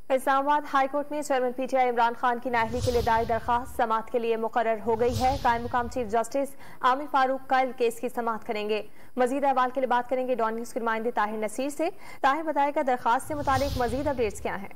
Islamabad high court में chairman PTI Imran Khan की नाअहली के लिए दायर दरख्वास्त समाअत के लिए मुकर्रर हो गई है। कायम मुकाम चीफ जस्टिस आमिर फारूक कल केस की समाअत करेंगे। मजीद अहवाल के लिए बात करेंगे डॉन न्यूज के नुमाइंदे ताहिर नसीर से। ताहिर बताएगा दरख्वास्त से मुतालिक मजीद अपडेट्स क्या है।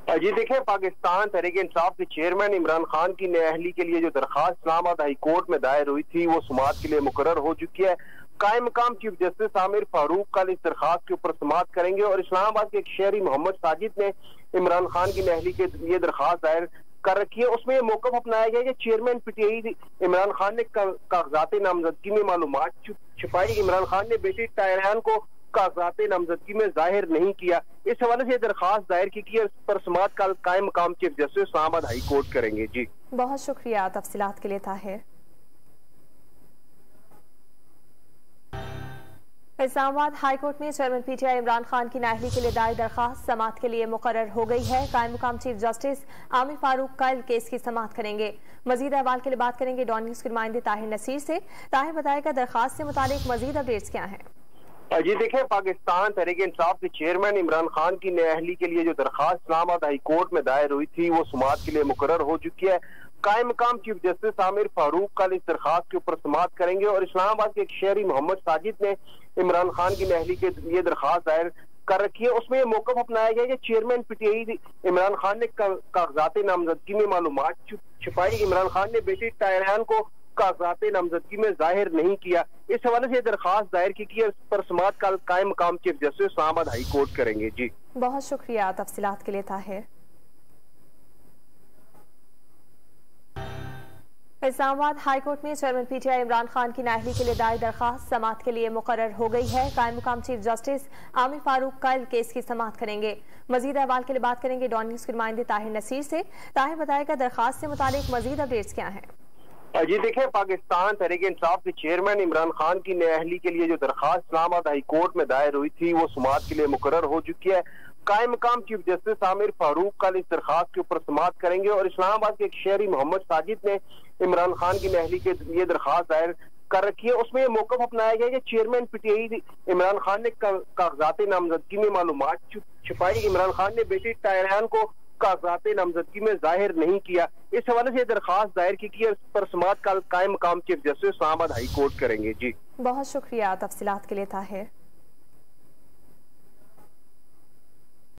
जी देखिए, पाकिस्तान तहरीक इंसाफ के चेयरमैन इमरान खान की नाअहली के लिए जो दरखास्त इस्लामाबाद हाई कोर्ट में दायर हुई थी वो समाअत के लिए मुकर्रर हो चुकी है। कायम मकाम चीफ जस्टिस आमिर फारूक कल इस दरखास्त के ऊपर समाअत करेंगे और इस्लामाबाद के एक शहरी मोहम्मद साजिद ने इमरान खान की नाअहली के ये दरखास्त दायर कर रखी है। उसमें ये मौक़िफ़ अपनाया गया कि चेयरमैन पीटीआई इमरान खान ने कागजात नामजदगी में मालूमात छुपाई। इमरान खान ने बेटी टायरान को कागजात नामजदगी में जाहिर नहीं किया। इस हवाले से दरखास्त दायर की है। इस पर समाअत कल कायम मकाम chief justice Islamabad high court करेंगे। जी बहुत शुक्रिया तफसीलात के लिए ताहिर। इस्लामाबाद हाईकोर्ट में चेयरमैन पीटीआई इमरान खान की नाअहली के लिए दायर दरखास्त समाअत के लिए मुकर्रर हो गई है। कायम मुकाम चीफ जस्टिस आमिर फारूक कल केस की समाअत करेंगे। मजीद अहवाल के लिए बात करेंगे डॉन न्यूज के नुमाइंदे ताहिर नसीर से। ताहिर बताएगा दरखास्त से मुतालिक मजीद अपडेट्स क्या है। जी देखिए, पाकिस्तान तहरीक इंसाफ के चेयरमैन इमरान खान की नाअहली के लिए जो दरखास्त इस्लामाबाद हाई कोर्ट में दायर हुई थी वो समाअत के लिए मुकर्रर हो चुकी है। कायम मकाम चीफ जस्टिस आमिर फारूक कल इस दरखास्त के ऊपर समाअत करेंगे और इस्लामाबाद के एक शहरी मोहम्मद साजिद ने इमरान खान की नाअहली के ये दरखास्त दायर कर रखी है। उसमें ये मौक़िफ़ अपनाया गया कि चेयरमैन पीटीआई इमरान खान ने कागजात नामजदगी में मालूमात छुपाई। इमरान खान ने बेटी टायरान को कागजात नामजदगी में जाहिर नहीं किया। इस हवाले से दरखास्त दायर की है। इस पर समाअत कल कायम मकाम chief justice Islamabad high court करेंगे। जी बहुत शुक्रिया तफसीलात के लिए ताहिर। इस्लामाबाद हाईकोर्ट में चेयरमैन पीटीआई इमरान खान की नाअहली के लिए दायर दरखास्त समाअत के लिए मुकर्रर हो गई है। कायम मुकाम चीफ जस्टिस आमिर फारूक कल केस की समाअत करेंगे। मजीद अहवाल के लिए बात करेंगे डॉन न्यूज के नुमाइंदे ताहिर नसीर से। ताहिर बताएगा दरखास्त से मुतालिक मजीद अपडेट्स क्या है। जी देखिए, पाकिस्तान तहरीक इंसाफ के चेयरमैन इमरान खान की नाअहली के लिए जो दरखास्त इस्लामाबाद हाई कोर्ट में दायर हुई थी वो समाअत के लिए मुकर्रर हो चुकी है। कायम मकाम चीफ जस्टिस आमिर फारूक कल इस दरखास्त के ऊपर समाअत करेंगे और इस्लामाबाद के एक शहरी मोहम्मद साजिद ने इमरान खान की नाअहली के ये दरखास्त दायर कर रखी है। उसमें ये मौक़िफ़ अपनाया गया कि चेयरमैन पीटीआई इमरान खान ने कागजात नामजदगी में मालूमात छुपाई। इमरान खान ने बेटी टायरान को कागजात नामजदगी में जाहिर नहीं किया। इस हवाले से दरखास्त दायर की है। इस पर समाअत कल कायम मकाम chief justice Islamabad high court करेंगे। जी बहुत शुक्रिया तफसीलात के लिए ताहिर।